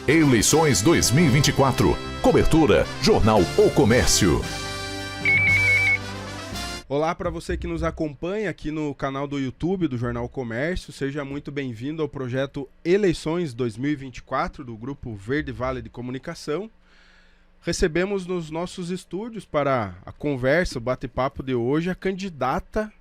Eleições 2024. Cobertura Jornal O Comércio. Olá para você que nos acompanha aqui no canal do YouTube do Jornal O Comércio. Seja muito bem-vindo ao projeto Eleições 2024 do Grupo Verde Vale de Comunicação. Recebemos nos nossos estúdios para a conversa, o bate-papo de hoje, a candidata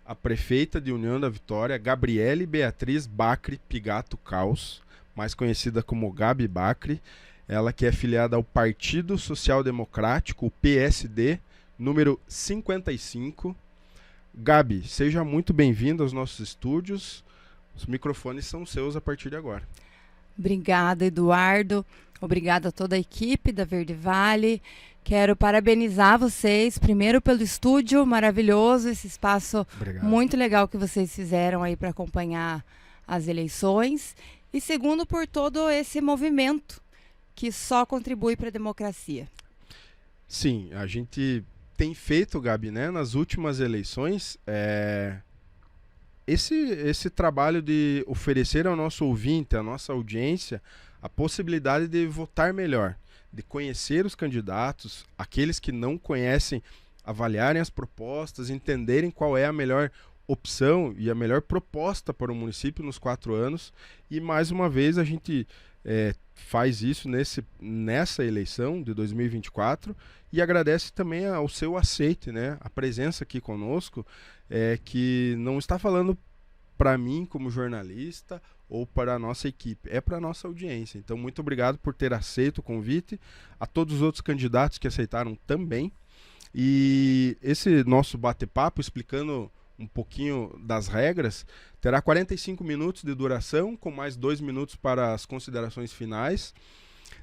a prefeita de União da Vitória, Gabriele Beatriz Bacri Pigato Caos, mais conhecida como Gabi Bacri, ela que é filiada ao Partido Social Democrático, o PSD, número 55. Gabi, seja muito bem-vinda aos nossos estúdios. Os microfones são seus a partir de agora. Obrigada, Eduardo. Obrigada a toda a equipe da Verde Vale. Quero parabenizar vocês, primeiro pelo estúdio maravilhoso, esse espaço muito legal que vocês fizeram aí para acompanhar as eleições. E segundo, por todo esse movimento que só contribui para a democracia. Sim, a gente tem feito, Gabi, né, nas últimas eleições, esse trabalho de oferecer ao nosso ouvinte, à nossa audiência, a possibilidade de votar melhor, de conhecer os candidatos, aqueles que não conhecem, avaliarem as propostas, entenderem qual é a melhor opção e a melhor proposta para o município nos 4 anos. E mais uma vez a gente faz isso nessa eleição de 2024 e agradece também ao seu aceite, né, a presença aqui conosco, que não está falando para mim como jornalista ou para a nossa equipe, é para a nossa audiência. Então, muito obrigado por ter aceito o convite, a todos os outros candidatos que aceitaram também. E esse nosso bate-papo, explicando um pouquinho das regras, terá 45 minutos de duração, com mais 2 minutos para as considerações finais,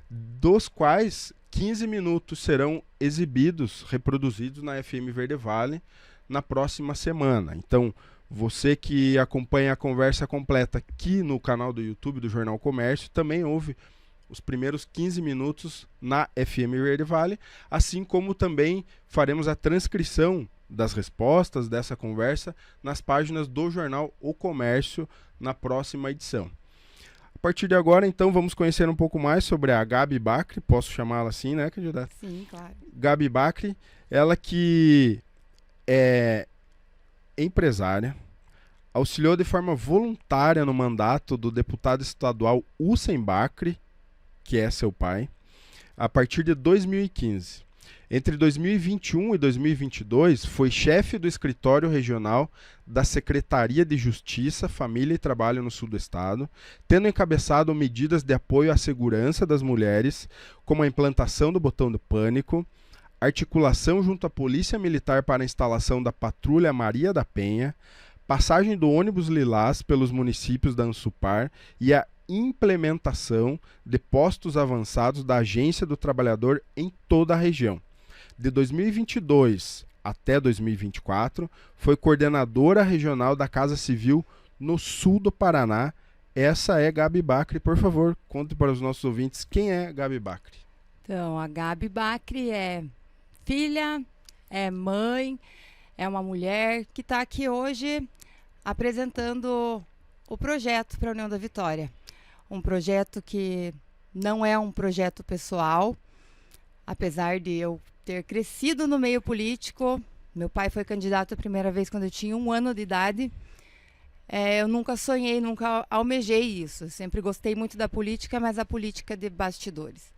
dos quais 15 minutos serão exibidos, reproduzidos na FM Verde Vale na próxima semana. Então, você que acompanha a conversa completa aqui no canal do YouTube do Jornal Comércio, também ouve os primeiros 15 minutos na FM Verde Vale, assim como também faremos a transcrição das respostas dessa conversa nas páginas do Jornal O Comércio na próxima edição. A partir de agora, então, vamos conhecer um pouco mais sobre a Gabi Bacri, posso chamá-la assim, né, candidata? Sim, claro. Gabi Bacri, ela que é empresária, auxiliou de forma voluntária no mandato do deputado estadual Hussein Bacri, que é seu pai, a partir de 2015. Entre 2021 e 2022, foi chefe do escritório regional da Secretaria de Justiça, Família e Trabalho no sul do estado, tendo encabeçado medidas de apoio à segurança das mulheres, como a implantação do botão do pânico, articulação junto à Polícia Militar para a instalação da Patrulha Maria da Penha, passagem do ônibus Lilás pelos municípios da Ansupar e a implementação de postos avançados da Agência do Trabalhador em toda a região. De 2022 até 2024, foi coordenadora regional da Casa Civil no sul do Paraná. Essa é Gabi Bacri. Por favor, conte para os nossos ouvintes quem é Gabi Bacri. Então, a Gabi Bacri é filha, é mãe, é uma mulher que está aqui hoje apresentando o projeto para a União da Vitória. Um projeto que não é um projeto pessoal, apesar de eu ter crescido no meio político. Meu pai foi candidato a primeira vez quando eu tinha 1 ano de idade. Eu nunca sonhei, nunca almejei isso. Sempre gostei muito da política, mas a política de bastidores.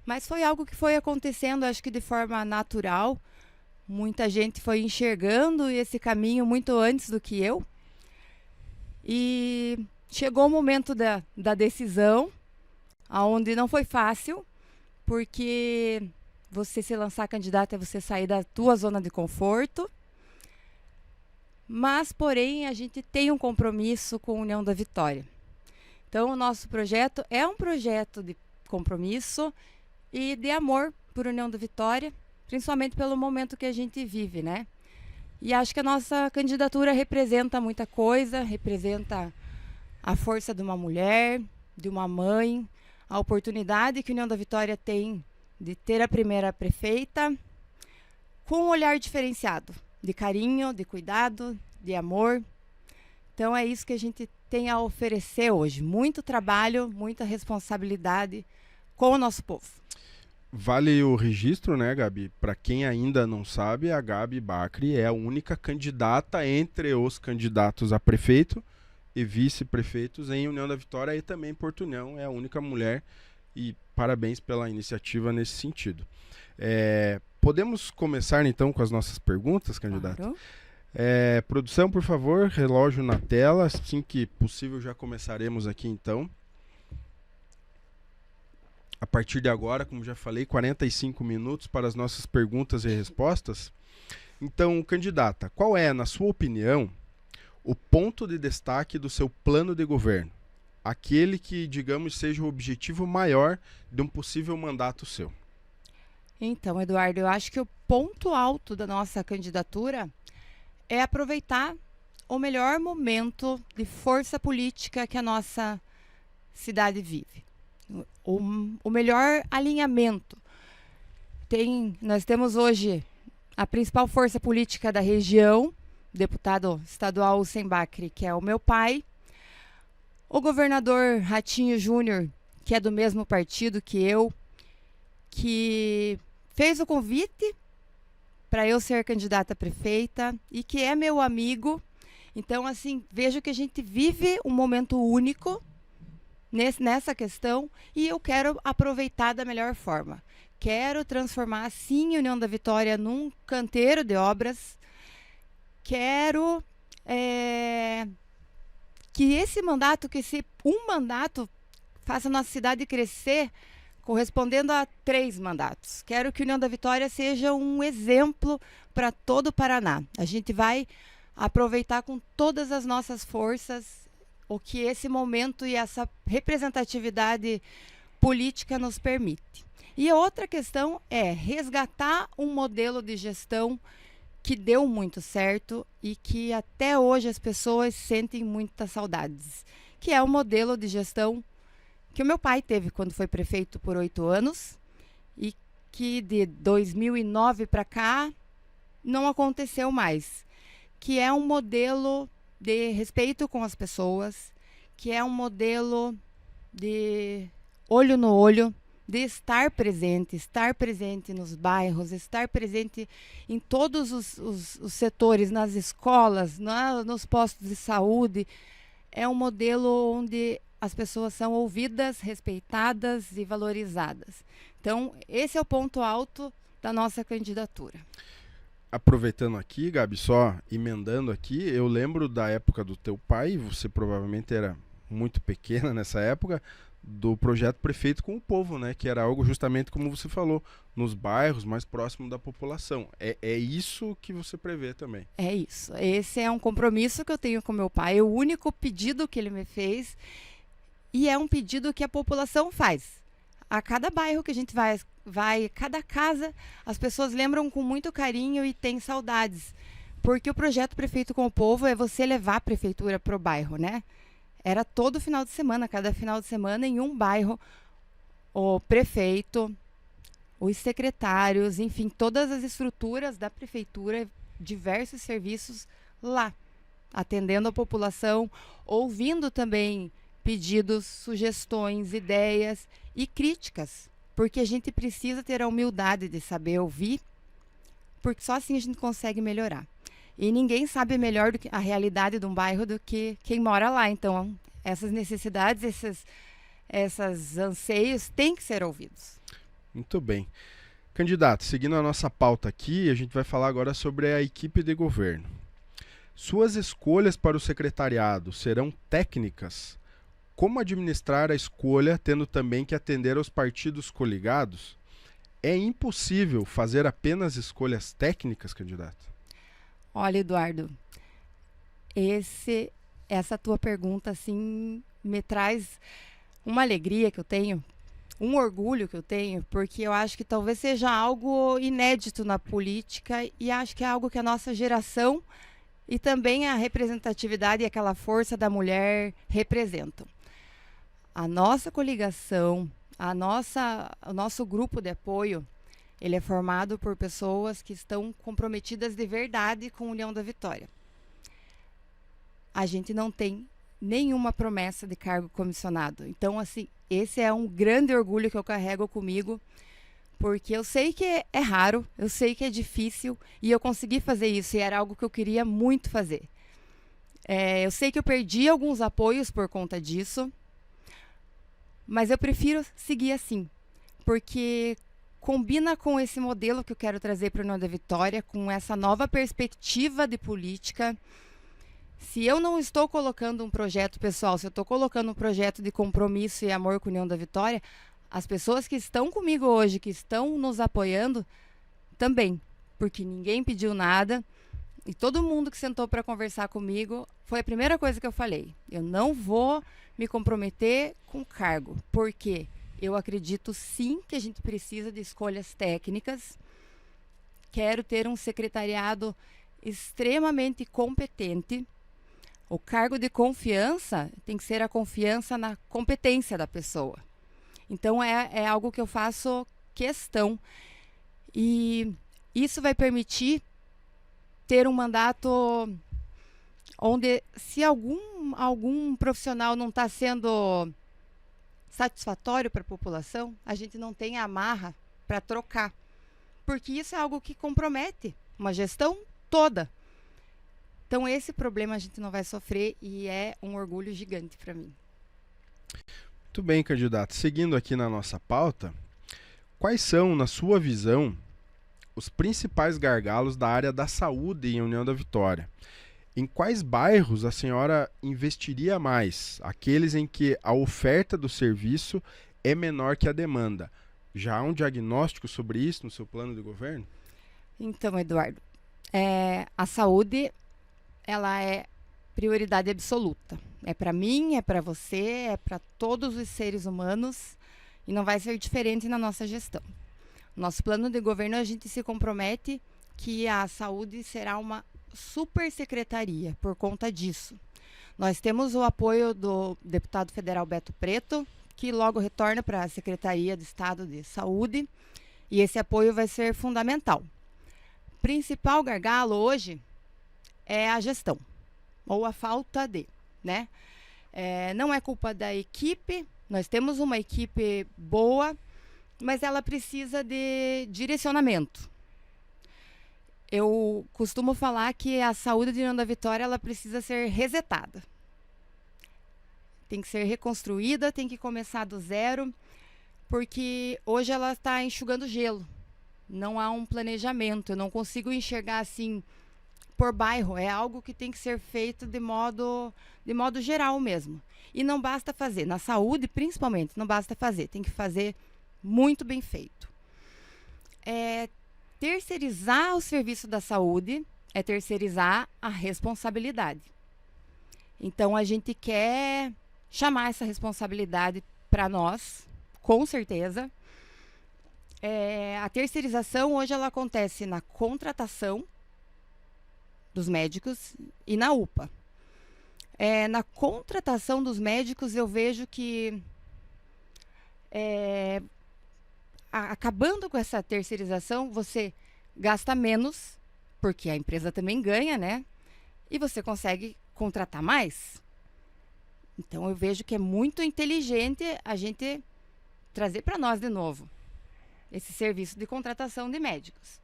Mas foi algo que foi acontecendo, acho que de forma natural. Muita gente foi enxergando esse caminho muito antes do que eu. E chegou o momento da decisão, onde não foi fácil, porque você se lançar candidato é você sair da tua zona de conforto. Mas, porém, a gente tem um compromisso com a União da Vitória. Então, o nosso projeto é um projeto de compromisso e de amor por União da Vitória, principalmente pelo momento que a gente vive, né? E acho que a nossa candidatura representa muita coisa, representa a força de uma mulher, de uma mãe, a oportunidade que a União da Vitória tem de ter a primeira prefeita com um olhar diferenciado, de carinho, de cuidado, de amor. Então é isso que a gente tem a oferecer hoje. Muito trabalho, muita responsabilidade com o nosso povo. Vale o registro, né, Gabi? Para quem ainda não sabe, a Gabi Bacri é a única candidata entre os candidatos a prefeito e vice-prefeitos em União da Vitória e também Porto União. É a única mulher e parabéns pela iniciativa nesse sentido. Podemos começar então com as nossas perguntas, candidata? Claro. Produção, por favor, relógio na tela. Assim que possível já começaremos aqui então. A partir de agora, como já falei, 45 minutos para as nossas perguntas e respostas. Então, candidata, qual é, na sua opinião, o ponto de destaque do seu plano de governo? Aquele que, digamos, seja o objetivo maior de um possível mandato seu. Então, Eduardo, eu acho que o ponto alto da nossa candidatura é aproveitar o melhor momento de força política que a nossa cidade vive. O melhor alinhamento. Nós temos hoje a principal força política da região, deputado estadual Hussein Bacri, que é o meu pai, o governador Ratinho Júnior, que é do mesmo partido que eu, que fez o convite para eu ser candidata a prefeita e que é meu amigo. Então, assim, vejo que a gente vive um momento único nessa questão e eu quero aproveitar da melhor forma. Quero transformar, sim, a União da Vitória num canteiro de obras. Quero que esse mandato faça a nossa cidade crescer correspondendo a 3 mandatos. Quero que a União da Vitória seja um exemplo para todo o Paraná. A gente vai aproveitar com todas as nossas forças o que esse momento e essa representatividade política nos permite. E a outra questão é resgatar um modelo de gestão que deu muito certo e que até hoje as pessoas sentem muitas saudades, que é o modelo de gestão que o meu pai teve quando foi prefeito por 8 anos e que de 2009 para cá não aconteceu mais, que é um modelo de respeito com as pessoas, que é um modelo de olho no olho, de estar presente nos bairros, estar presente em todos os setores, nas escolas, nos postos de saúde. É um modelo onde as pessoas são ouvidas, respeitadas e valorizadas. Então, esse é o ponto alto da nossa candidatura. Aproveitando aqui, Gabi, só emendando aqui, eu lembro da época do teu pai, você provavelmente era muito pequena nessa época, do projeto Prefeito com o Povo, né? Que era algo justamente como você falou, nos bairros mais próximos da população. É isso que você prevê também? É isso. Esse é um compromisso que eu tenho com meu pai, é o único pedido que ele me fez e é um pedido que a população faz. A cada bairro que a gente vai, cada casa, as pessoas lembram com muito carinho e têm saudades. Porque o projeto Prefeito com o Povo é você levar a prefeitura para o bairro, né? Era todo final de semana, cada final de semana, em um bairro, o prefeito, os secretários, enfim, todas as estruturas da prefeitura, diversos serviços lá, atendendo a população, ouvindo também pedidos, sugestões, ideias e críticas, porque a gente precisa ter a humildade de saber ouvir, porque só assim a gente consegue melhorar. E ninguém sabe melhor do que a realidade de um bairro do que quem mora lá. Então, essas necessidades, esses anseios têm que ser ouvidos. Muito bem. Candidato, seguindo a nossa pauta aqui, a gente vai falar agora sobre a equipe de governo. Suas escolhas para o secretariado serão técnicas? Como administrar a escolha, tendo também que atender aos partidos coligados? É impossível fazer apenas escolhas técnicas, candidato? Olha, Eduardo, essa tua pergunta assim me traz uma alegria que eu tenho, um orgulho que eu tenho, porque eu acho que talvez seja algo inédito na política e acho que é algo que a nossa geração e também a representatividade e aquela força da mulher representam. A nossa coligação, o nosso grupo de apoio, ele é formado por pessoas que estão comprometidas de verdade com a União da Vitória. A gente não tem nenhuma promessa de cargo comissionado. Então, assim, esse é um grande orgulho que eu carrego comigo, porque eu sei que é raro, eu sei que é difícil, e eu consegui fazer isso, e era algo que eu queria muito fazer. Eu sei que eu perdi alguns apoios por conta disso, mas eu prefiro seguir assim, porque combina com esse modelo que eu quero trazer para a União da Vitória, com essa nova perspectiva de política. Se eu não estou colocando um projeto pessoal, se eu estou colocando um projeto de compromisso e amor com a União da Vitória, as pessoas que estão comigo hoje, que estão nos apoiando, também, porque ninguém pediu nada e todo mundo que sentou para conversar comigo, foi a primeira coisa que eu falei. Eu não vou me comprometer com cargo, porque eu acredito sim que a gente precisa de escolhas técnicas. Quero ter um secretariado extremamente competente. O cargo de confiança tem que ser a confiança na competência da pessoa. Então, é algo que eu faço questão. E isso vai permitir ter um mandato onde, se algum profissional não está sendo satisfatório para a população, a gente não tem amarra para trocar. Porque isso é algo que compromete uma gestão toda. Então, esse problema a gente não vai sofrer e é um orgulho gigante para mim. Muito bem, candidato. Seguindo aqui na nossa pauta, quais são, na sua visão, os principais gargalos da área da saúde em União da Vitória? Em quais bairros a senhora investiria mais? Aqueles em que a oferta do serviço é menor que a demanda. Já há um diagnóstico sobre isso no seu plano de governo? Então, Eduardo, a saúde, ela é prioridade absoluta. É para mim, é para você, é para todos os seres humanos e não vai ser diferente na nossa gestão. Nosso plano de governo, a gente se compromete que a saúde será uma super secretaria por conta disso. Nós temos o apoio do deputado federal Beto Preto, que logo retorna para a Secretaria de Estado de Saúde, e esse apoio vai ser fundamental. Principal gargalo hoje é a gestão, ou a falta de, né? Não é culpa da equipe, nós temos uma equipe boa, mas ela precisa de direcionamento. Eu costumo falar que a saúde de União da Vitória, ela precisa ser resetada. Tem que ser reconstruída, tem que começar do zero, porque hoje ela está enxugando gelo. Não há um planejamento, eu não consigo enxergar assim por bairro, é algo que tem que ser feito de modo geral mesmo. E não basta fazer, na saúde principalmente, não basta fazer, tem que fazer muito bem feito. Terceirizar o serviço da saúde é terceirizar a responsabilidade. Então, a gente quer chamar essa responsabilidade para nós, com certeza. A terceirização hoje ela acontece na contratação dos médicos e na UPA. Na contratação dos médicos, eu vejo que acabando com essa terceirização, você gasta menos, porque a empresa também ganha, né? E você consegue contratar mais. Então, eu vejo que é muito inteligente a gente trazer para nós de novo esse serviço de contratação de médicos.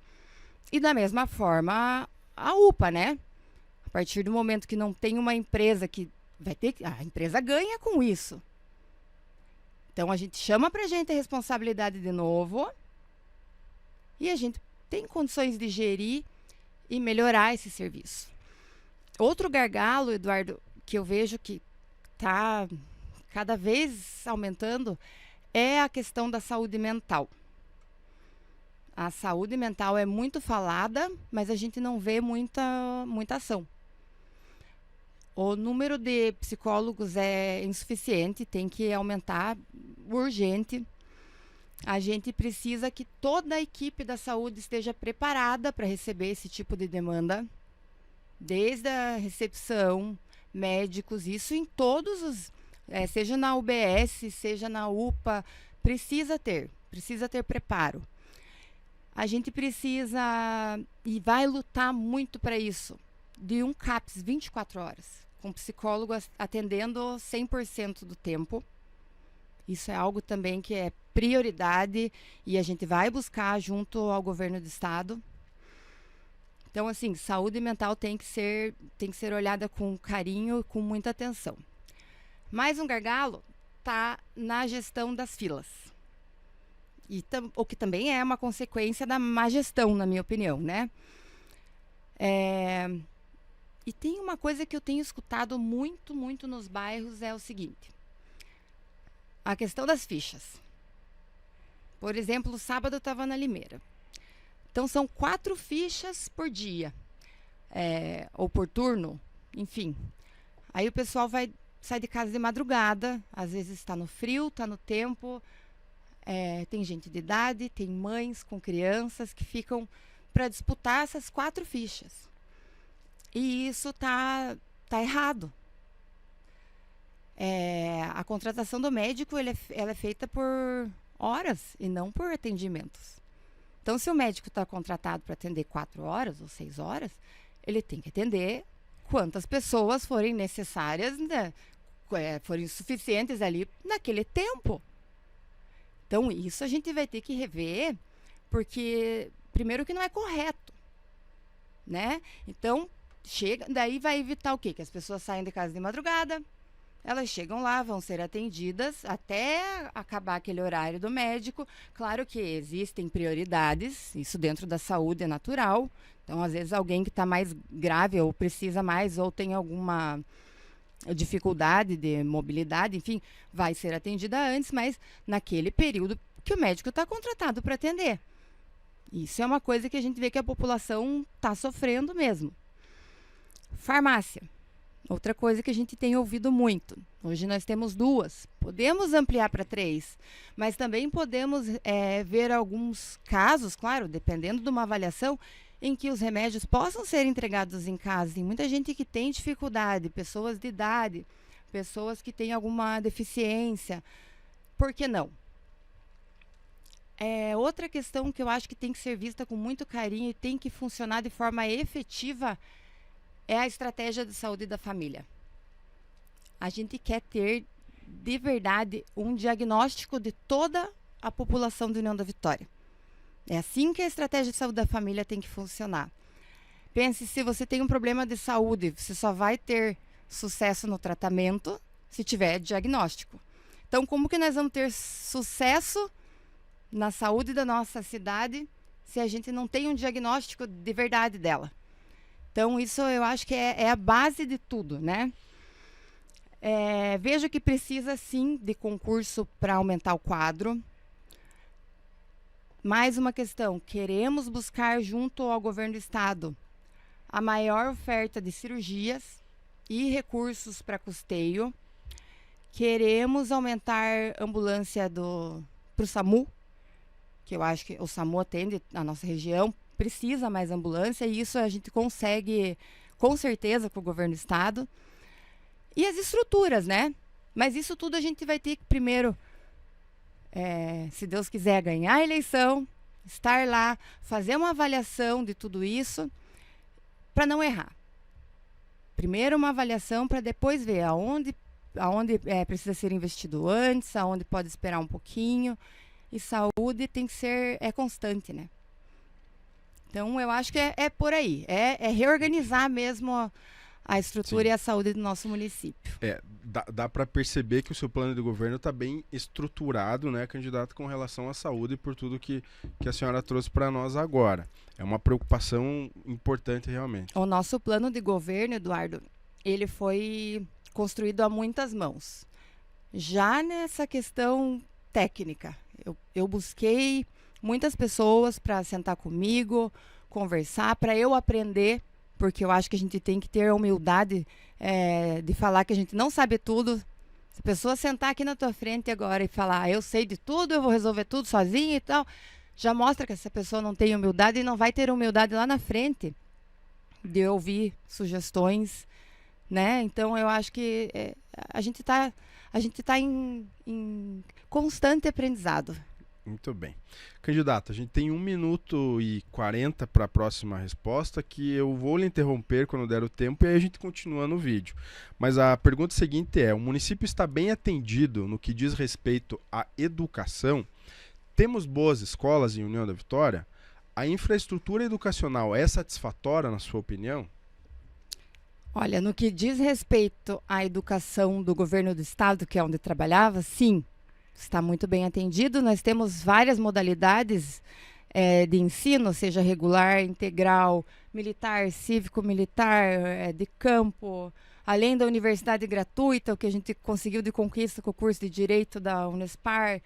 E da mesma forma, a UPA, né? A partir do momento que não tem uma empresa que vai ter... A empresa ganha com isso. Então, a gente chama para a gente a responsabilidade de novo e a gente tem condições de gerir e melhorar esse serviço. Outro gargalo, Eduardo, que eu vejo que está cada vez aumentando é a questão da saúde mental. A saúde mental é muito falada, mas a gente não vê muita ação. O número de psicólogos é insuficiente, tem que aumentar urgente. A gente precisa que toda a equipe da saúde esteja preparada para receber esse tipo de demanda, desde a recepção, médicos, isso em todos os, seja na UBS, seja na UPA, precisa ter preparo. A gente precisa e vai lutar muito para isso, de um CAPS 24 horas, com psicólogo atendendo 100% do tempo. Isso é algo também que é prioridade e a gente vai buscar junto ao governo do estado. Então, assim, saúde mental tem que ser olhada com carinho e com muita atenção. Mais um gargalo está na gestão das filas. O que também é uma consequência da má gestão, na minha opinião, né? E tem uma coisa que eu tenho escutado muito, muito nos bairros, é o seguinte. A questão das fichas. Por exemplo, sábado eu estava na Limeira. Então, são 4 fichas por dia. Ou por turno, enfim. Aí o pessoal sai de casa de madrugada, às vezes está no frio, está no tempo. Tem gente de idade, tem mães com crianças que ficam para disputar essas 4 fichas. E isso tá errado. A contratação do médico ela é feita por horas e não por atendimentos. Então, se o médico está contratado para atender 4 horas ou 6 horas, ele tem que atender quantas pessoas forem necessárias, né, forem suficientes ali naquele tempo. Então, isso a gente vai ter que rever, porque, primeiro, que não é correto, né? Então, daí vai evitar o quê? Que as pessoas saiam de casa de madrugada, elas chegam lá, vão ser atendidas até acabar aquele horário do médico. Claro que existem prioridades, isso dentro da saúde é natural. Então, às vezes, alguém que está mais grave ou precisa mais ou tem alguma dificuldade de mobilidade, enfim, vai ser atendida antes, mas naquele período que o médico está contratado para atender. Isso é uma coisa que a gente vê que a população está sofrendo mesmo. Farmácia. Outra coisa que a gente tem ouvido muito. Hoje nós temos 2. Podemos ampliar para 3. Mas também podemos ver alguns casos, claro, dependendo de uma avaliação, em que os remédios possam ser entregados em casa. Tem muita gente que tem dificuldade, pessoas de idade, pessoas que têm alguma deficiência. Por que não? Outra questão que eu acho que tem que ser vista com muito carinho e tem que funcionar de forma efetiva é a estratégia de saúde da família. A gente quer ter, de verdade, um diagnóstico de toda a população de União da Vitória. É assim que a estratégia de saúde da família tem que funcionar. Pense, se você tem um problema de saúde, você só vai ter sucesso no tratamento se tiver diagnóstico. Então, como que nós vamos ter sucesso na saúde da nossa cidade se a gente não tem um diagnóstico de verdade dela? Então, isso eu acho que é a base de tudo, né? Vejo que precisa, sim, de concurso para aumentar o quadro. Mais uma questão, queremos buscar junto ao governo do estado a maior oferta de cirurgias e recursos para custeio. Queremos aumentar a ambulância para o SAMU, que eu acho que o SAMU atende a nossa região, precisa mais ambulância, e isso a gente consegue, com certeza, com o governo do estado. E as estruturas, né? Mas isso tudo a gente vai ter que primeiro, se Deus quiser, ganhar a eleição, estar lá, fazer uma avaliação de tudo isso, para não errar. Primeiro uma avaliação para depois ver aonde precisa ser investido antes, aonde pode esperar um pouquinho. E saúde tem que ser constante, né? Então, eu acho que é por aí. É reorganizar mesmo a estrutura, sim, e a saúde do nosso município. Dá para perceber que o seu plano de governo está bem estruturado, né, candidato, com relação à saúde, por tudo que a senhora trouxe para nós agora. É uma preocupação importante, realmente. O nosso plano de governo, Eduardo, ele foi construído a muitas mãos. Já nessa questão técnica, eu busquei muitas pessoas para sentar comigo, conversar, para eu aprender, porque eu acho que a gente tem que ter a humildade de falar que a gente não sabe tudo. Se a pessoa sentar aqui na tua frente agora e falar, eu sei de tudo, eu vou resolver tudo sozinha e tal, já mostra que essa pessoa não tem humildade e não vai ter humildade lá na frente de ouvir sugestões, né? Então, eu acho que a gente tá em constante aprendizado. Muito bem. Candidato, a gente tem 1 minuto e 40 para a próxima resposta, que eu vou lhe interromper quando der o tempo e aí a gente continua no vídeo. Mas a pergunta seguinte é: o município está bem atendido no que diz respeito à educação? Temos boas escolas em União da Vitória? A infraestrutura educacional é satisfatória, na sua opinião? Olha, no que diz respeito à educação do governo do estado, que é onde trabalhava, sim, está muito bem atendido. Nós temos várias modalidades de ensino, seja regular, integral, militar, cívico-militar, de campo, além da universidade gratuita, o que a gente conseguiu de conquista com o curso de Direito da Unespar,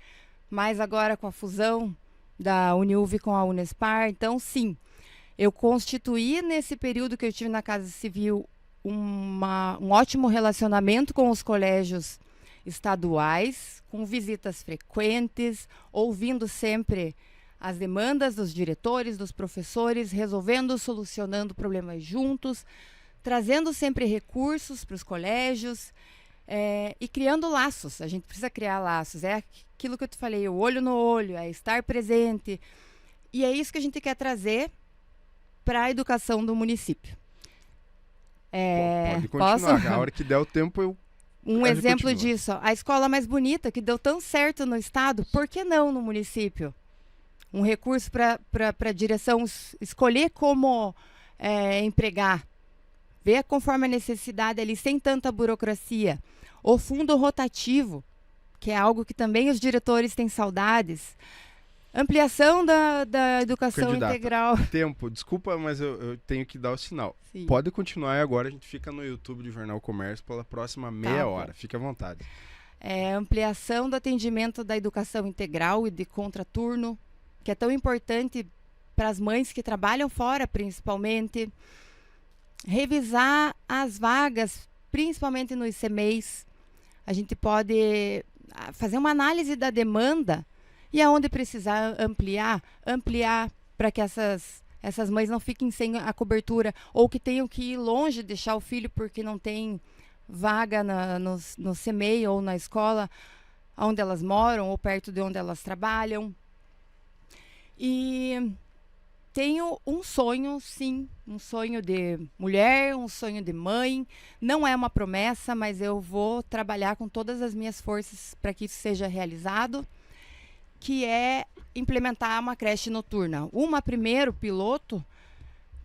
mais agora com a fusão da Uniuv com a Unespar. Então, sim, eu constituí nesse período que eu estive na Casa Civil um ótimo relacionamento com os colégios estaduais, com visitas frequentes, ouvindo sempre as demandas dos diretores, dos professores, resolvendo, solucionando problemas juntos, trazendo sempre recursos para os colégios e criando laços. A gente precisa criar laços. É aquilo que eu te falei, o olho no olho, é estar presente. E é isso que a gente quer trazer para a educação do município. Pode continuar. A hora que der o tempo, um exemplo disso, ó, a escola mais bonita, que deu tão certo no estado, por que não no município? Um recurso para a direção escolher como empregar, ver conforme a necessidade ali, sem tanta burocracia. O fundo rotativo, que é algo que também os diretores têm saudades. Ampliação da educação integral. Tempo, desculpa, mas eu tenho que dar o sinal. Sim. Pode continuar e agora a gente fica no YouTube do Jornal Comércio pela próxima meia hora. Fique à vontade. Ampliação do atendimento da educação integral e de contraturno, que é tão importante para as mães que trabalham fora, principalmente. Revisar as vagas, principalmente nos ICMEIs. A gente pode fazer uma análise da demanda e aonde precisar ampliar para que essas mães não fiquem sem a cobertura ou que tenham que ir longe, deixar o filho porque não tem vaga no CMEI ou na escola onde elas moram ou perto de onde elas trabalham. E tenho um sonho, sim, um sonho de mulher, um sonho de mãe. Não é uma promessa, mas eu vou trabalhar com todas as minhas forças para que isso seja realizado, que é implementar uma creche noturna. Primeiro, piloto,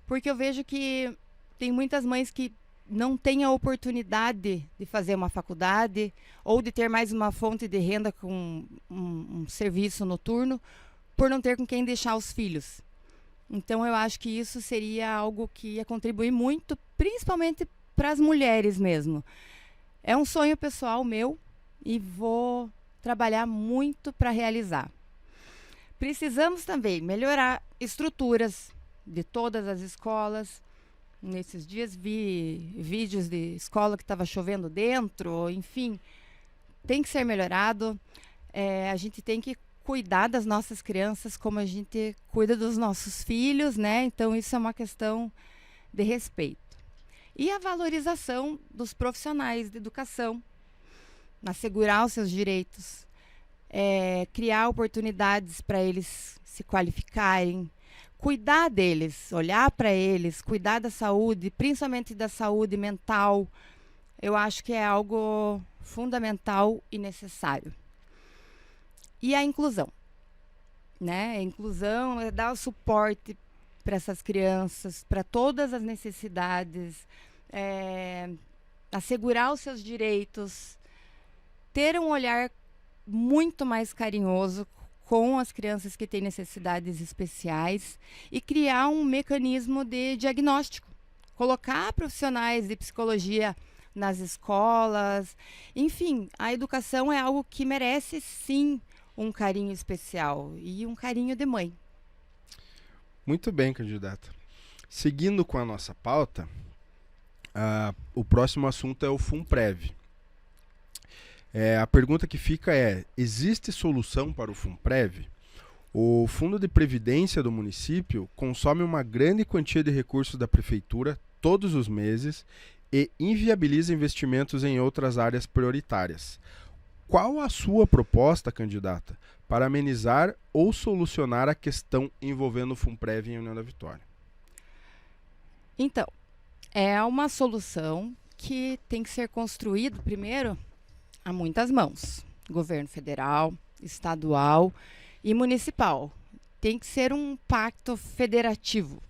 porque eu vejo que tem muitas mães que não têm a oportunidade de fazer uma faculdade ou de ter mais uma fonte de renda com um serviço noturno, por não ter com quem deixar os filhos. Então, eu acho que isso seria algo que ia contribuir muito, principalmente para as mulheres mesmo. É um sonho pessoal meu e vou trabalhar muito para realizar. Precisamos também melhorar estruturas de todas as escolas. Nesses dias vi vídeos de escola que estava chovendo dentro, enfim, tem que ser melhorado. A gente tem que cuidar das nossas crianças como a gente cuida dos nossos filhos, né? Então, isso é uma questão de respeito. E a valorização dos profissionais de educação, assegurar os seus direitos, criar oportunidades para eles se qualificarem, cuidar deles, olhar para eles, cuidar da saúde, principalmente da saúde mental. Eu acho que é algo fundamental e necessário. E a inclusão, né? A inclusão é dar o suporte para essas crianças, para todas as necessidades, assegurar os seus direitos, ter um olhar muito mais carinhoso com as crianças que têm necessidades especiais e criar um mecanismo de diagnóstico, colocar profissionais de psicologia nas escolas. Enfim, a educação é algo que merece, sim, um carinho especial e um carinho de mãe. Muito bem, candidata. Seguindo com a nossa pauta, o próximo assunto é o FUNPREV. A pergunta que fica é: existe solução para o FUNPREV? O Fundo de Previdência do município consome uma grande quantia de recursos da prefeitura todos os meses e inviabiliza investimentos em outras áreas prioritárias. Qual a sua proposta, candidata, para amenizar ou solucionar a questão envolvendo o Funprev em União da Vitória? Então, é uma solução que tem que ser construída, primeiro, a muitas mãos. Governo federal, estadual e municipal. Tem que ser um pacto federativo.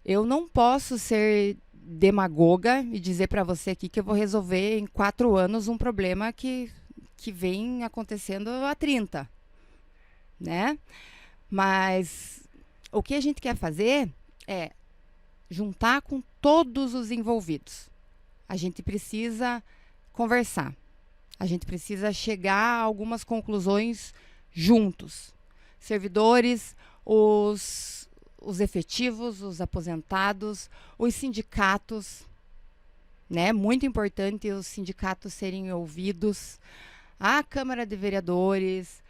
Eu não posso ser demagoga e dizer para você aqui que eu vou resolver em 4 anos um problema que vem acontecendo há 30, né? Mas o que a gente quer fazer é juntar com todos os envolvidos. A gente precisa conversar. A gente precisa chegar a algumas conclusões juntos. Servidores, os efetivos, os aposentados, os sindicatos, né? Muito importante os sindicatos serem ouvidos, a Câmara de Vereadores,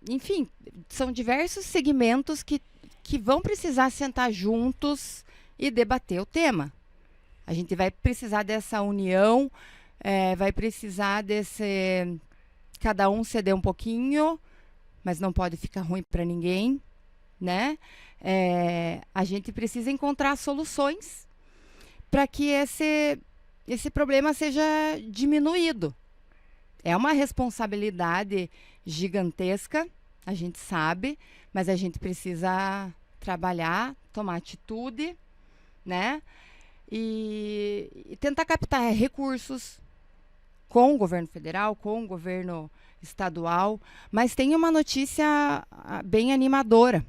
enfim, são diversos segmentos que vão precisar sentar juntos e debater o tema. A gente vai precisar dessa união, vai precisar desse... Cada um ceder um pouquinho, mas não pode ficar ruim para ninguém, né? A gente precisa encontrar soluções para que esse problema seja diminuído. É uma responsabilidade gigantesca, a gente sabe, mas a gente precisa trabalhar, tomar atitude, né? E tentar captar recursos com o governo federal, com o governo estadual. Mas tem uma notícia bem animadora,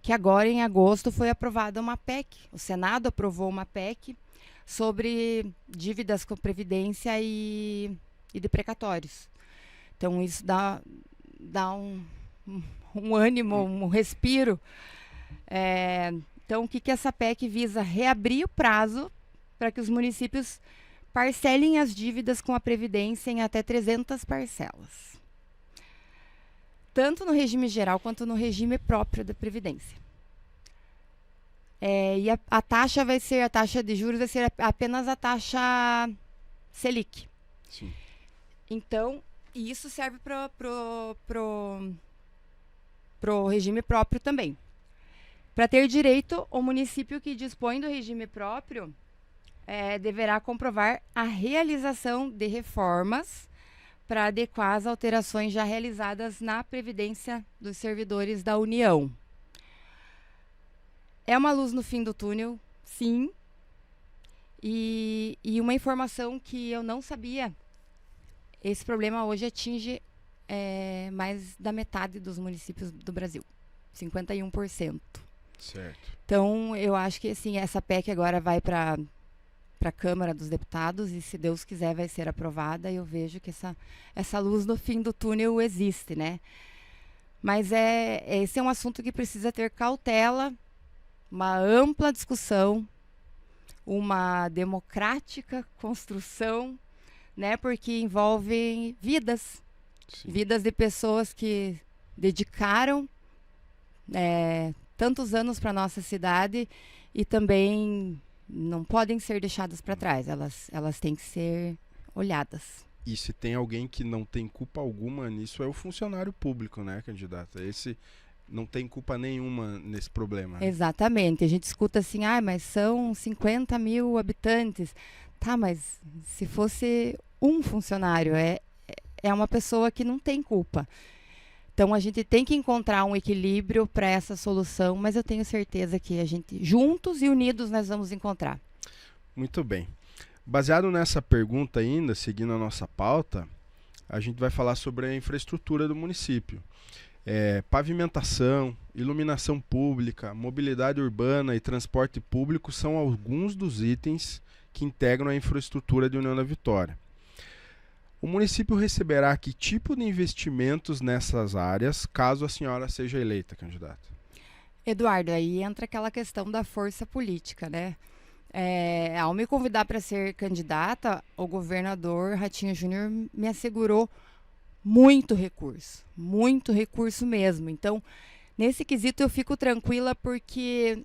que agora em agosto foi aprovada uma PEC. O Senado aprovou uma PEC sobre dívidas com previdência e de precatórios. Então isso dá um ânimo, um respiro. Então o que essa PEC visa? Reabrir o prazo para que os municípios parcelem as dívidas com a Previdência em até 300 parcelas. Tanto no regime geral quanto no regime próprio da Previdência. E a taxa vai ser, a taxa de juros vai ser apenas a taxa Selic. Sim. Então, e isso serve pro regime próprio também. Para ter direito, o município que dispõe do regime próprio deverá comprovar a realização de reformas para adequar as alterações já realizadas na Previdência dos servidores da União. É uma luz no fim do túnel, sim. E uma informação que eu não sabia. Esse problema hoje atinge mais da metade dos municípios do Brasil. 51%. Certo. Então, eu acho que assim, essa PEC agora vai para a Câmara dos Deputados e, se Deus quiser, vai ser aprovada. Eu vejo que essa luz no fim do túnel existe, né? Mas esse é um assunto que precisa ter cautela, uma ampla discussão, uma democrática construção, né? Porque envolve vidas. Sim. Vidas de pessoas que dedicaram tantos anos para nossa cidade e também não podem ser deixadas para trás. Elas têm que ser olhadas. E se tem alguém que não tem culpa alguma nisso, é o funcionário público, né, candidata? Esse não tem culpa nenhuma nesse problema. Né? Exatamente. A gente escuta assim, mas são 50 mil habitantes. Tá, mas se fosse um funcionário, é uma pessoa que não tem culpa. Então, a gente tem que encontrar um equilíbrio para essa solução, mas eu tenho certeza que a gente, juntos e unidos, nós vamos encontrar. Muito bem. Baseado nessa pergunta ainda, seguindo a nossa pauta, a gente vai falar sobre a infraestrutura do município. Pavimentação, iluminação pública, mobilidade urbana e transporte público são alguns dos itens que integram a infraestrutura de União da Vitória. O município receberá que tipo de investimentos nessas áreas, caso a senhora seja eleita, candidata? Eduardo, aí entra aquela questão da força política, né? Ao me convidar para ser candidata, o governador Ratinho Júnior me assegurou muito recurso mesmo. Então, nesse quesito eu fico tranquila porque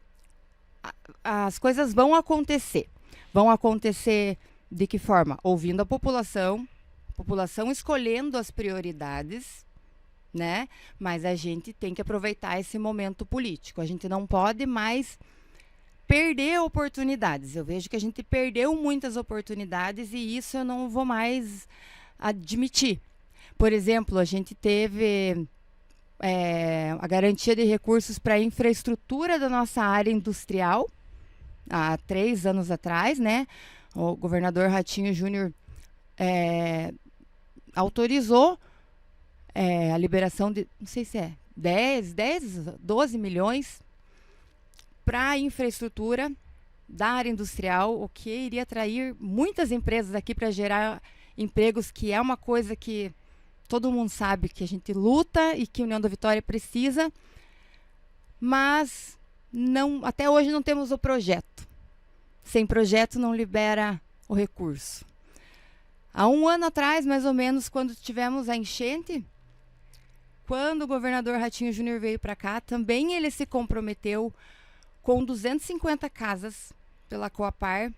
as coisas vão acontecer. Vão acontecer de que forma? Ouvindo a população, população escolhendo as prioridades, né? Mas a gente tem que aproveitar esse momento político. A gente não pode mais perder oportunidades. Eu vejo que a gente perdeu muitas oportunidades e isso eu não vou mais admitir. Por exemplo, a gente teve a garantia de recursos para a infraestrutura da nossa área industrial há 3 anos atrás, né? O governador Ratinho Júnior autorizou a liberação de, não sei se 12 milhões para a infraestrutura da área industrial, o que iria atrair muitas empresas aqui para gerar empregos, que é uma coisa que todo mundo sabe que a gente luta e que a União da Vitória precisa, mas até hoje não temos o projeto. Sem projeto não libera o recurso. Há 1 ano atrás, mais ou menos, quando tivemos a enchente, quando o governador Ratinho Júnior veio para cá, também ele se comprometeu com 250 casas pela Coapar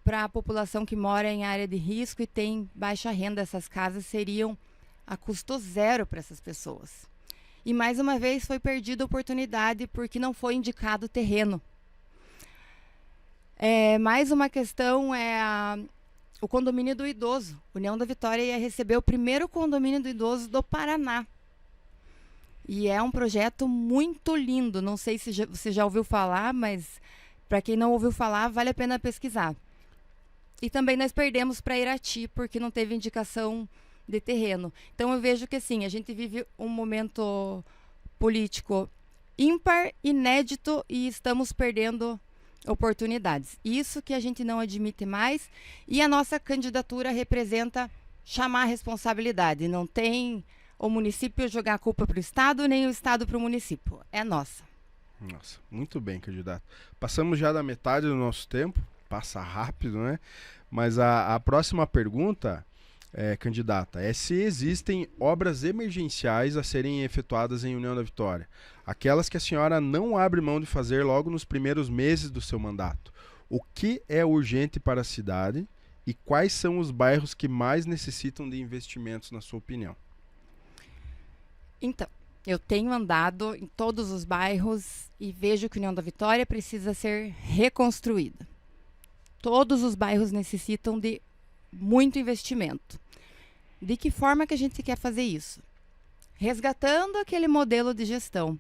para a população que mora em área de risco e tem baixa renda. Essas casas seriam a custo zero para essas pessoas. E mais uma vez foi perdida a oportunidade porque não foi indicado o terreno. Mais uma questão o condomínio do idoso. União da Vitória ia receber o primeiro condomínio do idoso do Paraná. E é um projeto muito lindo. Não sei se você já ouviu falar, mas para quem não ouviu falar, vale a pena pesquisar. E também nós perdemos para Irati, porque não teve indicação de terreno. Então eu vejo que assim, a gente vive um momento político ímpar, inédito, e estamos perdendo oportunidades. Isso que a gente não admite mais, e a nossa candidatura representa chamar a responsabilidade. Não tem o município jogar a culpa para o Estado, nem o Estado para o município. É nossa. Nossa, muito bem, candidato. Passamos já da metade do nosso tempo, passa rápido, né? Mas a próxima pergunta, candidata, é se existem obras emergenciais a serem efetuadas em União da Vitória. Aquelas que a senhora não abre mão de fazer logo nos primeiros meses do seu mandato. O que é urgente para a cidade e quais são os bairros que mais necessitam de investimentos, na sua opinião? Então, eu tenho andado em todos os bairros e vejo que a União da Vitória precisa ser reconstruída. Todos os bairros necessitam de muito investimento. De que forma que a gente quer fazer isso? Resgatando aquele modelo de gestão.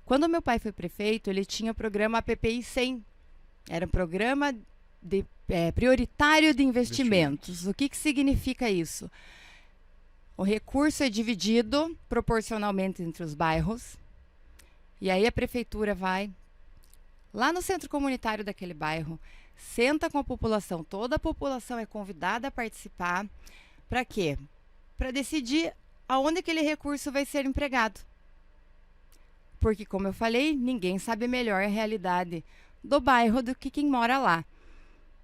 Quando meu pai foi prefeito, ele tinha o programa PPI 100. Era um programa prioritário de investimentos. O que significa isso? O recurso é dividido proporcionalmente entre os bairros. E aí a prefeitura vai lá no centro comunitário daquele bairro, senta com a população, toda a população é convidada a participar. Para quê? Para decidir aonde aquele recurso vai ser empregado. Porque, como eu falei, ninguém sabe melhor a realidade do bairro do que quem mora lá.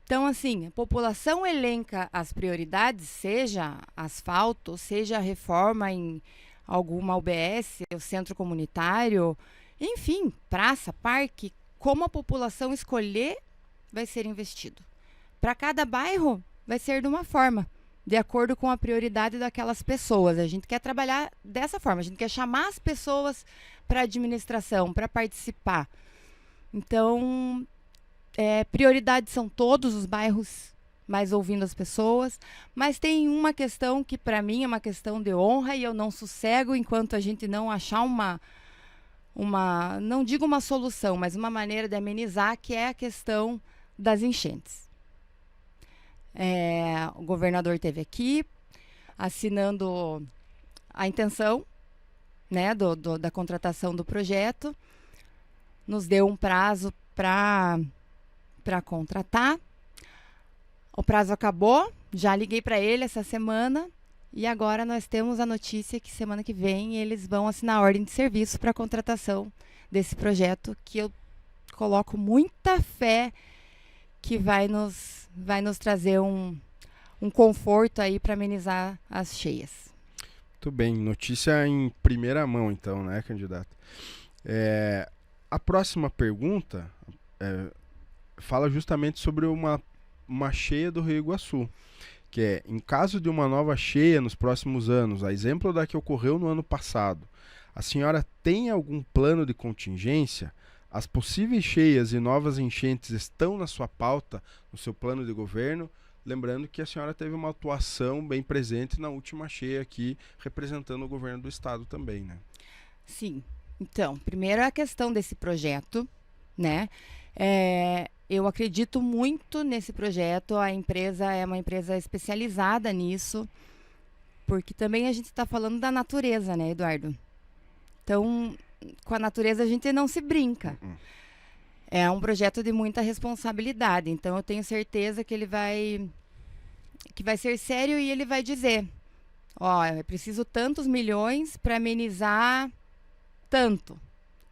Então, assim, a população elenca as prioridades, seja asfalto, seja reforma em alguma UBS, o centro comunitário, enfim, praça, parque, como a população escolher, vai ser investido. Para cada bairro, vai ser de uma forma, de acordo com a prioridade daquelas pessoas. A gente quer trabalhar dessa forma, a gente quer chamar as pessoas para a administração, para participar. Então, prioridade são todos os bairros, mas ouvindo as pessoas. Mas tem uma questão que, para mim, é uma questão de honra, e eu não sossego enquanto a gente não achar não digo uma solução, mas uma maneira de amenizar, que é a questão das enchentes. O governador esteve aqui assinando a intenção, né, da contratação do projeto, nos deu um prazo para contratar. O prazo acabou, já liguei para ele essa semana, e agora nós temos a notícia que semana que vem eles vão assinar a ordem de serviço para a contratação desse projeto, que eu coloco muita fé que vai nos trazer um conforto aí para amenizar as cheias. Muito bem, notícia em primeira mão então, né, candidato? A próxima pergunta fala justamente sobre uma cheia do Rio Iguaçu, que é, em caso de uma nova cheia nos próximos anos, a exemplo da que ocorreu no ano passado, a senhora tem algum plano de contingência? As possíveis cheias e novas enchentes estão na sua pauta, no seu plano de governo? Lembrando que a senhora teve uma atuação bem presente na última cheia aqui, representando o governo do estado também, né? Sim. Então, primeiro a questão desse projeto, né? Eu acredito muito nesse projeto, a empresa é uma empresa especializada nisso, porque também a gente está falando da natureza, né, Eduardo? Então, com a natureza a gente não se brinca. É um projeto de muita responsabilidade, então eu tenho certeza que que vai ser sério e ele vai dizer, ó, é preciso tantos milhões para amenizar tanto.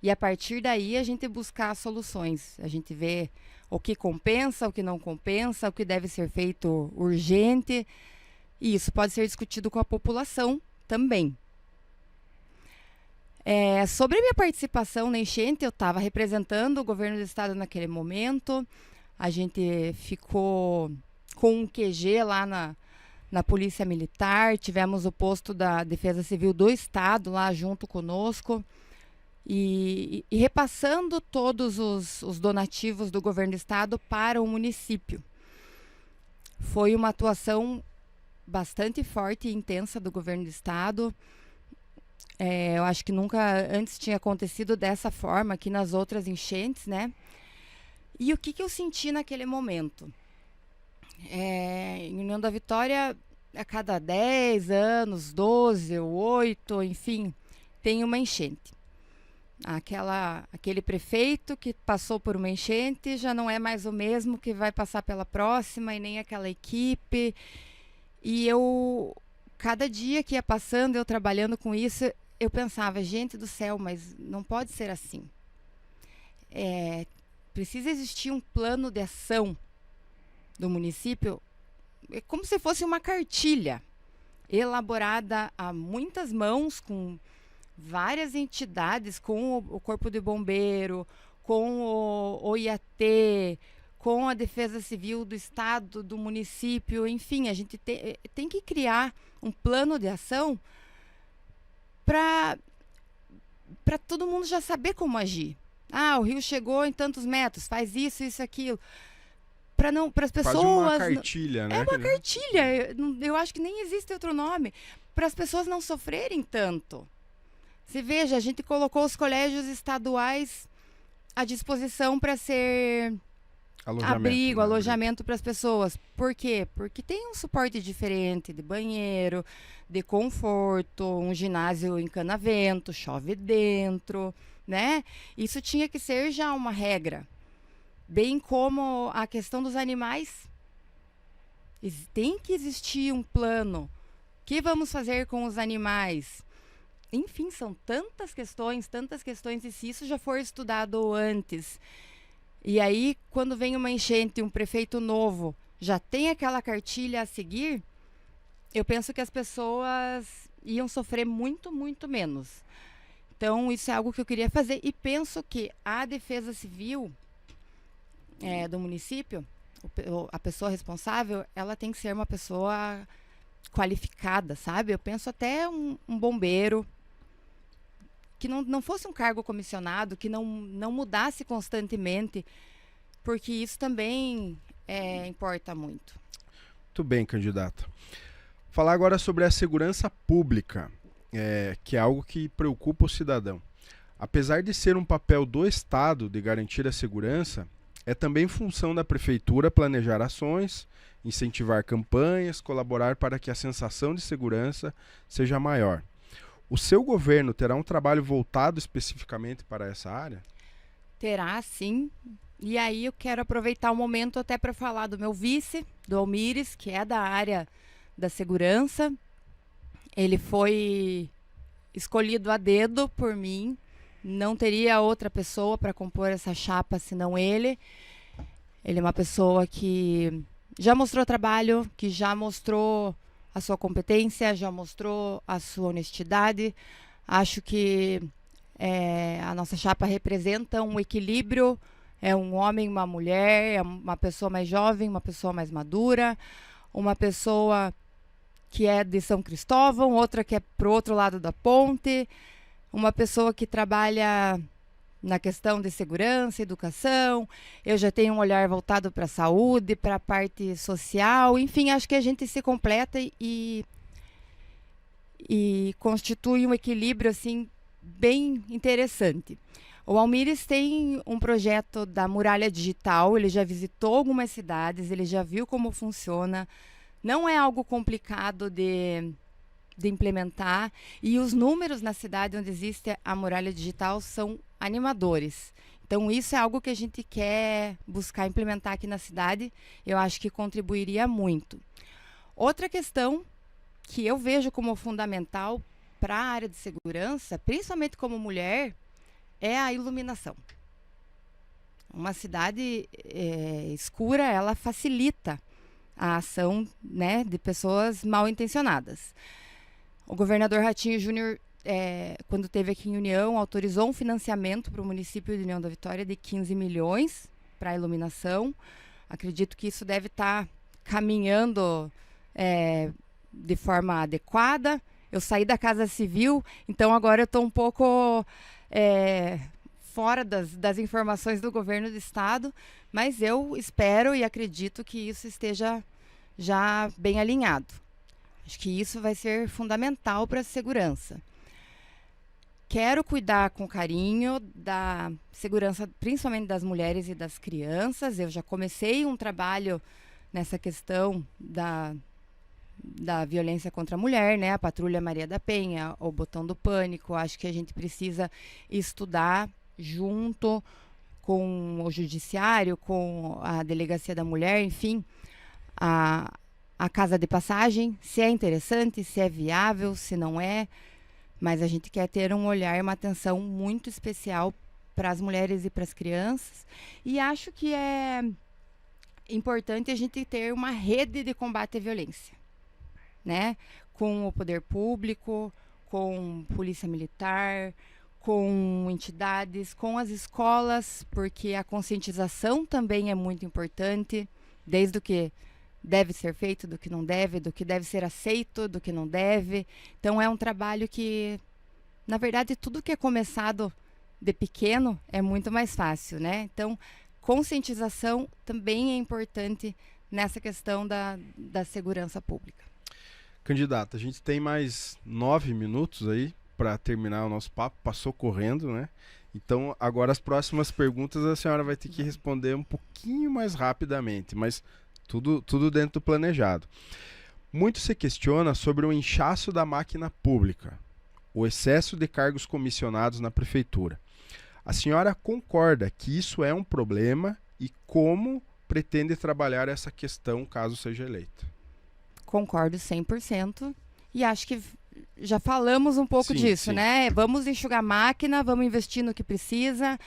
E a partir daí a gente buscar soluções, a gente vê o que compensa, o que não compensa, o que deve ser feito urgente, e isso pode ser discutido com a população também. Sobre a minha participação na enchente, eu estava representando o governo do estado naquele momento. A gente ficou com um QG lá na Polícia Militar, tivemos o posto da Defesa Civil do estado lá junto conosco e repassando todos os donativos do governo do estado para o município. Foi uma atuação bastante forte e intensa do governo do estado. Eu acho que nunca antes tinha acontecido dessa forma aqui nas outras enchentes, né? E o que eu senti naquele momento? Em União da Vitória, a cada 10 anos, 12 ou 8, enfim, tem uma enchente. Aquele prefeito que passou por uma enchente já não é mais o mesmo que vai passar pela próxima, e nem aquela equipe. E cada dia que ia passando, eu trabalhando com isso, eu pensava, gente do céu, mas não pode ser assim. Precisa existir um plano de ação do município, é como se fosse uma cartilha elaborada a muitas mãos, com várias entidades, com o Corpo de Bombeiro, com o IAT, com a Defesa Civil do estado, do município, enfim, a gente tem que criar um plano de ação para todo mundo já saber como agir. O rio chegou em tantos metros, faz isso, isso, aquilo. Para as pessoas... Quase uma cartilha, né? É uma cartilha, eu acho que nem existe outro nome. Para as pessoas não sofrerem tanto. Você veja, a gente colocou os colégios estaduais à disposição para ser abrigo, alojamento para as pessoas. Por quê? Porque tem um suporte diferente de banheiro, de conforto, um ginásio encana-vento, chove dentro, né? Isso tinha que ser já uma regra. Bem como a questão dos animais. Tem que existir um plano. O que vamos fazer com os animais? Enfim, são tantas questões, e se isso já for estudado antes, e aí quando vem uma enchente, um prefeito novo, já tem aquela cartilha a seguir, eu penso que as pessoas iam sofrer muito, muito menos. Então, isso é algo que eu queria fazer, e penso que a Defesa Civil do município, a pessoa responsável, ela tem que ser uma pessoa qualificada, sabe? Eu penso até um bombeiro, que não fosse um cargo comissionado, que não mudasse constantemente, porque isso também importa muito. Muito bem, candidata. Falar agora sobre a segurança pública, que é algo que preocupa o cidadão. Apesar de ser um papel do Estado de garantir a segurança, é também função da Prefeitura planejar ações, incentivar campanhas, colaborar para que a sensação de segurança seja maior. O seu governo terá um trabalho voltado especificamente para essa área? Terá, sim. E aí eu quero aproveitar o momento até para falar do meu vice, do Almires, que é da área da segurança. Ele foi escolhido a dedo por mim. Não teria outra pessoa para compor essa chapa senão ele. Ele é uma pessoa que já mostrou trabalho, que já mostrou a sua competência, já mostrou a sua honestidade. Acho que a nossa chapa representa um equilíbrio. É um homem e uma mulher, é uma pessoa mais jovem, uma pessoa mais madura, uma pessoa que é de São Cristóvão, outra que é pro outro lado da ponte, uma pessoa que trabalha na questão de segurança, educação. Eu já tenho um olhar voltado para a saúde, para a parte social. Enfim, acho que a gente se completa e constitui um equilíbrio assim bem interessante. O Almires tem um projeto da muralha digital, ele já visitou algumas cidades, ele já viu como funciona. Não é algo complicado de implementar, e os números na cidade onde existe a muralha digital são animadores. Então isso é algo que a gente quer buscar implementar aqui na cidade. Eu acho que contribuiria muito. Outra questão que eu vejo como fundamental para a área de segurança, principalmente como mulher, é a iluminação. Uma cidade escura, ela facilita a ação, né, de pessoas mal intencionadas. O governador Ratinho Júnior, quando esteve aqui em União, autorizou um financiamento para o município de União da Vitória de 15 milhões para a iluminação. Acredito que isso deve estar caminhando de forma adequada. Eu saí da Casa Civil, então agora eu estou um pouco fora das informações do governo do estado, mas eu espero e acredito que isso esteja já bem alinhado. Acho que isso vai ser fundamental para a segurança. Quero cuidar com carinho da segurança, principalmente das mulheres e das crianças. Eu já comecei um trabalho nessa questão da violência contra a mulher, né? A Patrulha Maria da Penha, o Botão do Pânico. Acho que a gente precisa estudar junto com o Judiciário, com a Delegacia da Mulher, enfim, a Casa de Passagem, se é interessante, se é viável, se não é. Mas a gente quer ter um olhar e uma atenção muito especial para as mulheres e para as crianças. E acho que é importante a gente ter uma rede de combate à violência, né? Com o poder público, com polícia militar, com entidades, com as escolas, porque a conscientização também é muito importante, desde o que deve ser feito, do que não deve, do que deve ser aceito, do que não deve. Então é um trabalho que, na verdade, tudo que é começado de pequeno é muito mais fácil, né? Então, conscientização também é importante nessa questão da segurança pública. Candidata, a gente tem mais 9 minutos aí para terminar o nosso papo, passou correndo, né? Então, agora as próximas perguntas a senhora vai ter que responder um pouquinho mais rapidamente, mas tudo dentro do planejado. Muito se questiona sobre o inchaço da máquina pública, o excesso de cargos comissionados na prefeitura. A senhora concorda que isso é um problema e como pretende trabalhar essa questão caso seja eleita? Concordo 100% e acho que já falamos um pouco disso, né? Vamos enxugar a máquina, vamos investir no que precisa,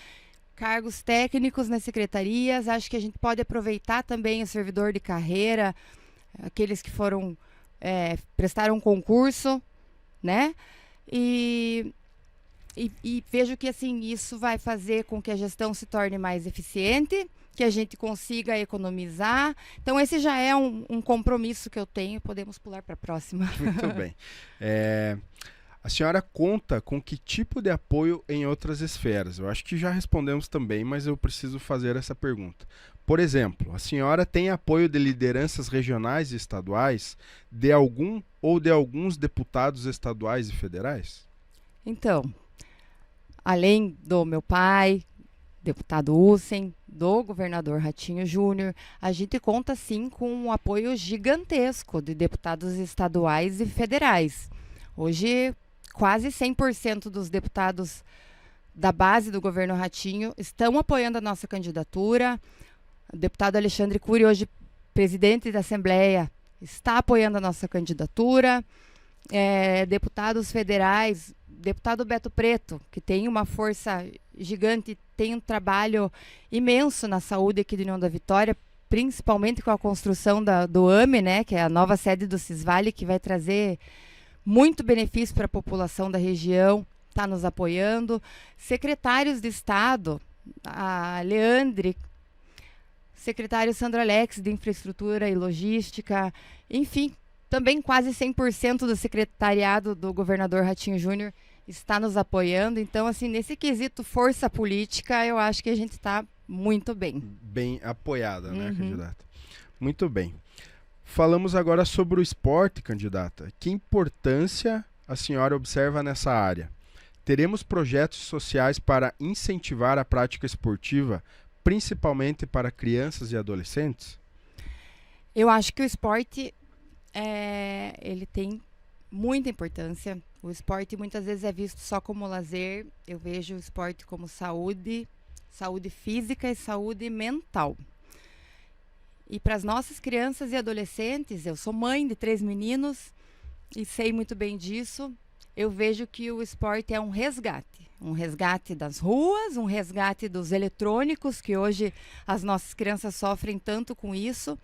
cargos técnicos nas secretarias. Acho que a gente pode aproveitar também o servidor de carreira, aqueles que foram prestaram concurso, né? E vejo que assim isso vai fazer com que a gestão se torne mais eficiente, que a gente consiga economizar. Então esse já é um compromisso que eu tenho. Podemos pular para a próxima. Muito bem. A senhora conta com que tipo de apoio em outras esferas? Eu acho que já respondemos também, mas eu preciso fazer essa pergunta. Por exemplo, a senhora tem apoio de lideranças regionais e estaduais de algum ou de alguns deputados estaduais e federais? Então, além do meu pai, deputado Usen, do governador Ratinho Júnior, a gente conta sim com um apoio gigantesco de deputados estaduais e federais. Hoje, quase 100% dos deputados da base do governo Ratinho estão apoiando a nossa candidatura. O deputado Alexandre Cury, hoje presidente da Assembleia, está apoiando a nossa candidatura. Deputados federais, deputado Beto Preto, que tem uma força gigante, tem um trabalho imenso na saúde aqui de União da Vitória, principalmente com a construção do AME, né, que é a nova sede do Cisvale, que vai trazer muito benefício para a população da região, está nos apoiando. Secretários de Estado, a Leandre, secretário Sandro Alex, de Infraestrutura e Logística, enfim, também quase 100% do secretariado do governador Ratinho Júnior está nos apoiando. Então, assim, nesse quesito força política, eu acho que a gente está muito bem. Bem apoiada, né, candidata? Muito bem. Falamos agora sobre o esporte, candidata. Que importância a senhora observa nessa área? Teremos projetos sociais para incentivar a prática esportiva, principalmente para crianças e adolescentes? Eu acho que o esporte ele tem muita importância. O esporte muitas vezes é visto só como lazer. Eu vejo o esporte como saúde física e saúde mental. E para as nossas crianças e adolescentes, eu sou mãe de 3 meninos e sei muito bem disso. Eu vejo que o esporte é um resgate das ruas, um resgate dos eletrônicos, que hoje as nossas crianças sofrem tanto com isso.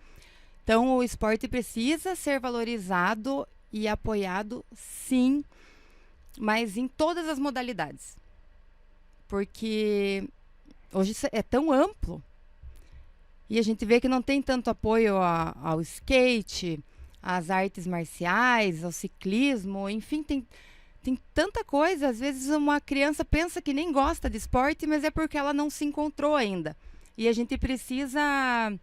Então, o esporte precisa ser valorizado e apoiado, sim, mas em todas as modalidades. Porque hoje é tão amplo e a gente vê que não tem tanto apoio ao skate, às artes marciais, ao ciclismo, enfim, tem tanta coisa. Às vezes uma criança pensa que nem gosta de esporte, mas é porque ela não se encontrou ainda. E a gente precisa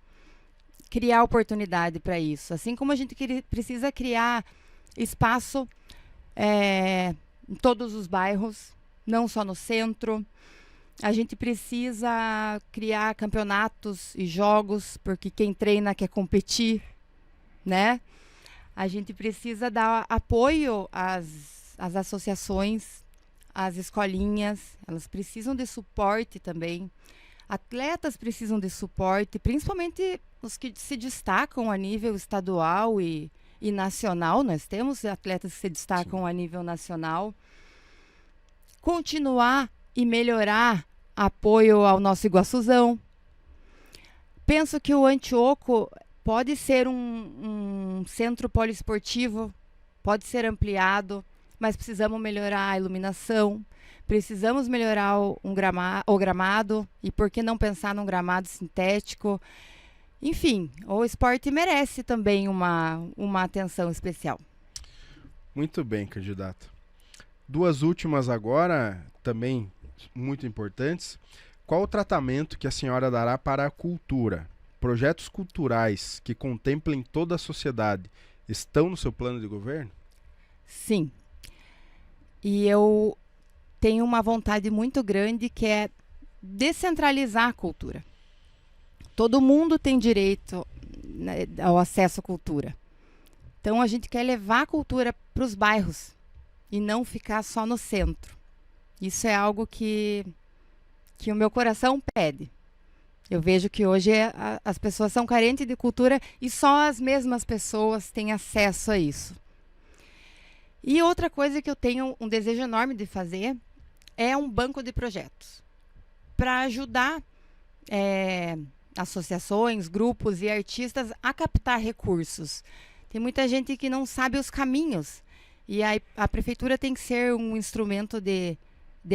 criar oportunidade para isso. Assim como a gente precisa criar espaço em todos os bairros, não só no centro. A gente precisa criar campeonatos e jogos, porque quem treina quer competir, né? A gente precisa dar apoio às associações, às escolinhas. Elas precisam de suporte também. Atletas precisam de suporte, principalmente os que se destacam a nível estadual e nacional. Nós temos atletas que se destacam Sim. a nível nacional. Continuar e melhorar apoio ao nosso Iguaçuzão. Penso que o Antioco pode ser um centro poliesportivo, pode ser ampliado, mas precisamos melhorar a iluminação, precisamos melhorar o gramado, e por que não pensar num gramado sintético? Enfim, o esporte merece também uma atenção especial. Muito bem, candidata. 2 últimas agora, também muito importantes. Qual o tratamento que a senhora dará para a cultura? Projetos culturais que contemplem toda a sociedade estão no seu plano de governo? Sim. E eu tenho uma vontade muito grande, que é descentralizar a cultura. Todo mundo tem direito, né, ao acesso à cultura. Então a gente quer levar a cultura para os bairros e não ficar só no centro. Isso é algo que o meu coração pede. Eu vejo que hoje as pessoas são carentes de cultura e só as mesmas pessoas têm acesso a isso. E outra coisa que eu tenho um desejo enorme de fazer é um banco de projetos para ajudar associações, grupos e artistas a captar recursos. Tem muita gente que não sabe os caminhos e a prefeitura tem que ser um instrumento de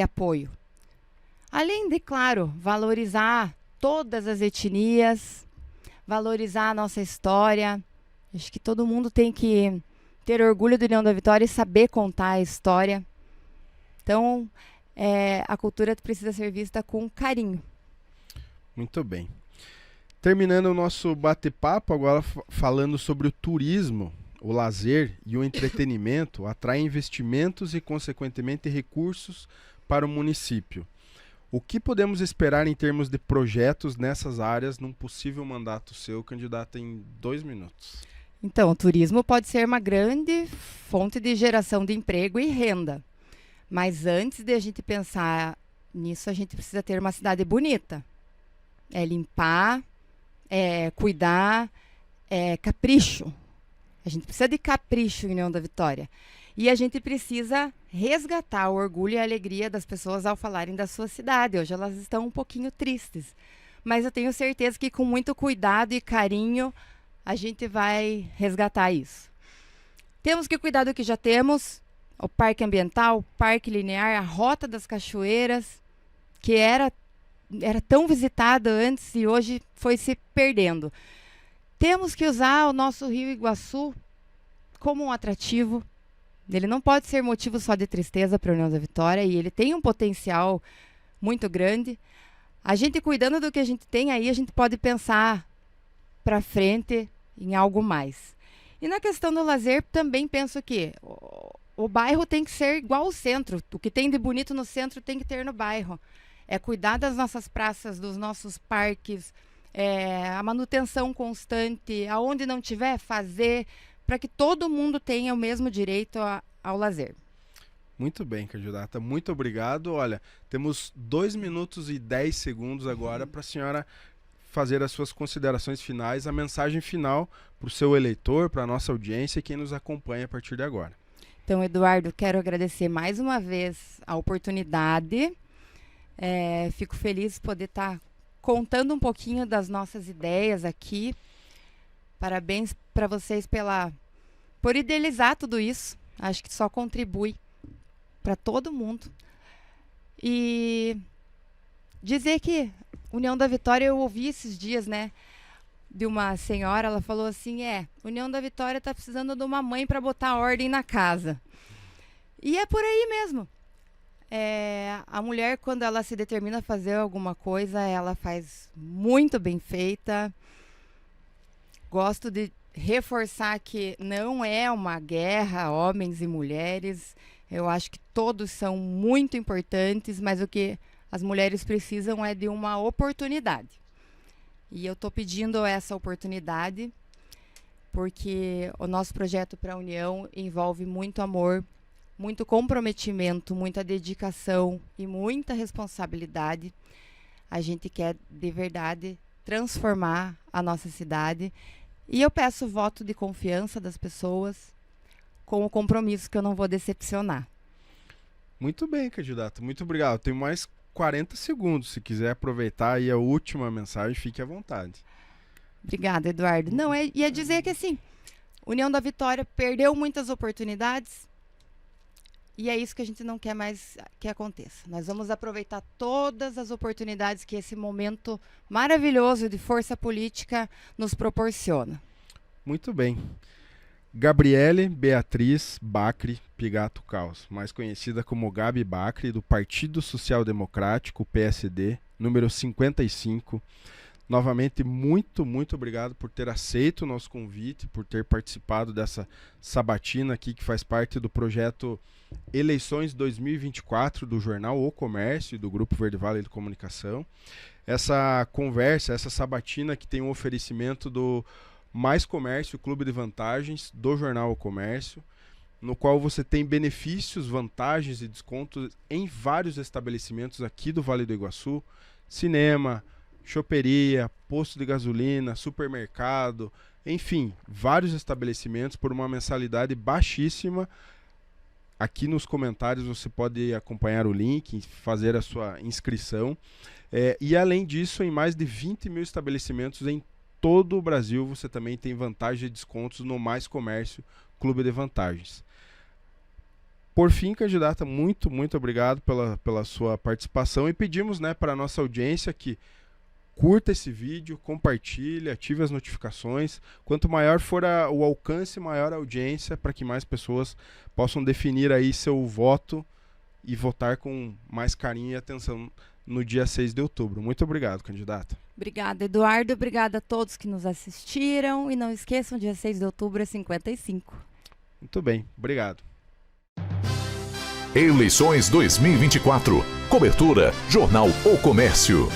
apoio. Além de, claro, valorizar todas as etnias, valorizar a nossa história. Acho que todo mundo tem que ter orgulho do União da Vitória e saber contar a história. Então, a cultura precisa ser vista com carinho. Muito bem. Terminando o nosso bate-papo, agora falando sobre o turismo, o lazer e o entretenimento atrai investimentos e, consequentemente, recursos para o município. O que podemos esperar em termos de projetos nessas áreas num possível mandato seu, candidato, em 2 minutos? Então, o turismo pode ser uma grande fonte de geração de emprego e renda. Mas antes de a gente pensar nisso, a gente precisa ter uma cidade bonita. É limpar, é cuidar, é capricho. A gente precisa de capricho em União da Vitória. E a gente precisa resgatar o orgulho e a alegria das pessoas ao falarem da sua cidade. Hoje elas estão um pouquinho tristes. Mas eu tenho certeza que com muito cuidado e carinho a gente vai resgatar isso. Temos que cuidar do que já temos. O parque ambiental, o parque linear, a rota das cachoeiras, que era era tão visitada antes e hoje foi se perdendo. Temos que usar o nosso Rio Iguaçu como um atrativo. Ele não pode ser motivo só de tristeza para a União da Vitória, e ele tem um potencial muito grande. A gente cuidando do que a gente tem aí, a gente pode pensar para frente em algo mais. E na questão do lazer, também penso que o bairro tem que ser igual ao centro. O que tem de bonito no centro tem que ter no bairro. É cuidar das nossas praças, dos nossos parques, a manutenção constante, aonde não tiver, fazer, para que todo mundo tenha o mesmo direito ao lazer. Muito bem, candidata. Muito obrigado. Olha, temos 2 minutos e 10 segundos agora para a senhora fazer as suas considerações finais, a mensagem final para o seu eleitor, para a nossa audiência e quem nos acompanha a partir de agora. Então, Eduardo, quero agradecer mais uma vez a oportunidade. Fico feliz de poder estar contando um pouquinho das nossas ideias aqui. Parabéns para vocês por idealizar tudo isso. Acho que só contribui para todo mundo. E dizer que União da Vitória, eu ouvi esses dias, né, de uma senhora, ela falou assim, União da Vitória está precisando de uma mãe para botar ordem na casa. E é por aí mesmo. A mulher, quando ela se determina a fazer alguma coisa, ela faz muito bem feita. Gosto de reforçar que não é uma guerra, homens e mulheres. Eu acho que todos são muito importantes, mas o que as mulheres precisam é de uma oportunidade. E eu estou pedindo essa oportunidade porque o nosso projeto para a União envolve muito amor, muito comprometimento, muita dedicação e muita responsabilidade. A gente quer, de verdade, transformar a nossa cidade. E eu peço o voto de confiança das pessoas com o compromisso que eu não vou decepcionar. Muito bem, candidato. Muito obrigado. Tem mais 40 segundos. Se quiser aproveitar aí a última mensagem, fique à vontade. Obrigada, Eduardo. Não, ia dizer que assim, União da Vitória perdeu muitas oportunidades e é isso que a gente não quer mais que aconteça. Nós vamos aproveitar todas as oportunidades que esse momento maravilhoso de força política nos proporciona. Muito bem. Gabriele Beatriz Bacri Pigato Caos, mais conhecida como Gabi Bacri, do Partido Social Democrático, PSD, número 55. Novamente, muito obrigado por ter aceito o nosso convite, por ter participado dessa sabatina aqui, que faz parte do projeto Eleições 2024 do jornal O Comércio e do Grupo Verde Vale de Comunicação. Essa conversa, essa sabatina que tem um oferecimento do Mais Comércio, Clube de Vantagens do jornal O Comércio, no qual você tem benefícios, vantagens e descontos em vários estabelecimentos aqui do Vale do Iguaçu, cinema, choperia, posto de gasolina, supermercado, enfim, vários estabelecimentos por uma mensalidade baixíssima. Aqui nos comentários você pode acompanhar o link, fazer a sua inscrição. E além disso, em mais de 20 mil estabelecimentos em todo o Brasil, você também tem vantagem e descontos no Mais Comércio Clube de Vantagens. Por fim, candidata, muito obrigado pela sua participação e pedimos, né, para a nossa audiência que curta esse vídeo, compartilhe, ative as notificações. Quanto maior for o alcance, maior a audiência, para que mais pessoas possam definir aí seu voto e votar com mais carinho e atenção no dia 6 de outubro. Muito obrigado, candidata. Obrigada, Eduardo. Obrigada a todos que nos assistiram. E não esqueçam, dia 6 de outubro é 55. Muito bem, obrigado. Eleições 2024. Cobertura Jornal O Comércio.